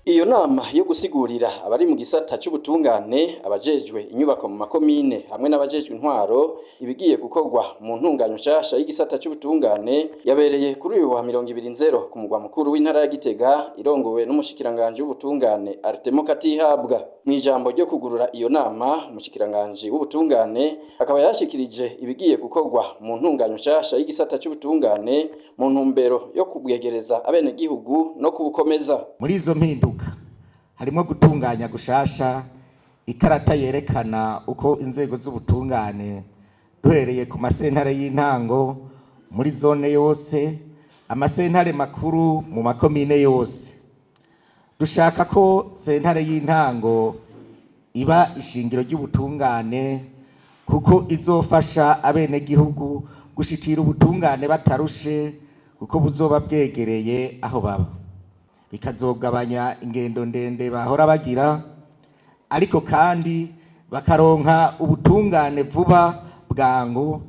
Iyo nama yo gusigurira abari mu gisata c'ubutungane, abajejwe inyubako mu makomine hamwe n'abajejwe intwaro ibigiye gukorwa mu ntunganyo nshasha y'igisata c'ubutungane yabereye kuri uyu wa 20 ku mugwa mukuru w'intara ya Gitega, irongowe n'umushikiranganje w'ubutungane Artemo Katihabwa. Mw'ijambo ryo kugurura iyo nama, umushikiranganje w'ubutungane akaba yashikirije ibigiye gukorwa mu ntunganyo nshasha y'igisata c'ubutungane mu ntumbero yo kubwegereza abene gihugu no kubukomeza. Muri izo mpinduka harimo gutunganya gushasha ikarata yerekana uko inzego z'ubutungane duhereye ku masentare y'intango muri zone yose, amasentare makuru mu makomine yose. Dushaka ko sentare y'intango iba ishingiro ry'ubutungane kuko izofasha abene gihugu gushikira ubutungane batarushe kuko buzoba bwegereye aho baba, bikazogabanya ingendo ndende bahora bagira, ariko kandi bakaronka ubutungane vuba bwangu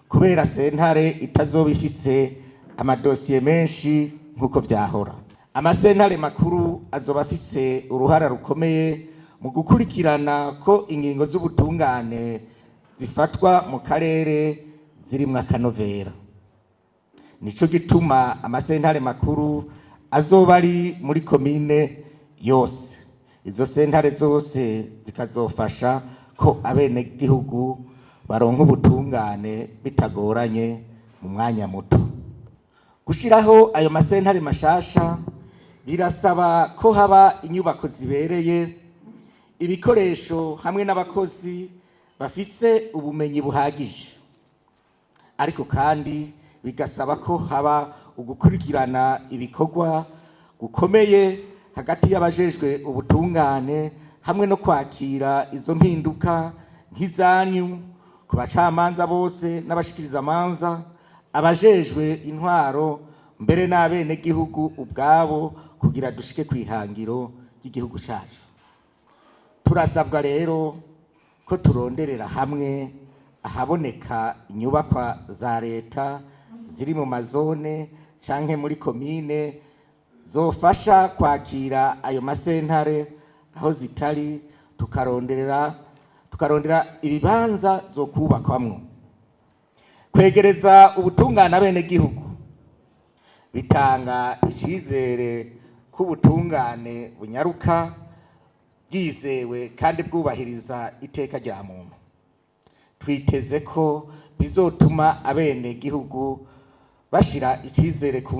kubera sentare itazoba ifise amadosiye menshi nkuko vyahora. Amasentare makuru azoba afise uruhara rukomeye mu gukurikirana ko ingingo z'ubutungane zifatwa mu karere zirimwo akanovera. Nico gituma amasentare makuru azoba ari muri komine yose. Izo sentare zose zikazofasha ko abene gihugu baronka ubutungane bitagoranye mu mwanya muto. Gushiraho ayo masentare mashasha birasaba ko haba inyubako zibereye, ibikoresho hamwe n'abakozi bafise ubumenyi buhagije, ariko kandi bigasaba ko haba ugukurikirana ibikorwa gukomeye hagati y'abajejwe ubutungane hamwe no kwakira izo mpinduka nk'izanyu ku bacamanza bose n'abashikiriza amanza, abajejwe intwaro mbere n'abene gihugu ubwabo kugira dushike kwihangiro ry'igihugu cyacu. Turasabwa rero ko turonderera hamwe ahaboneka inyubakwa za leta ziri mu mazone canke muri komine zofasha kwakira ayo masentare aho zitari, tukarondera ibibanza zo kubakwamwo. Kwegereza ubutungane abene gihugu bitanga icizere ko ubutungane bunyaruka, bwizewe kandi bwubahiriza iteka rya muntu. Twiteze ko bizotuma abene gihugu bashira icizere ku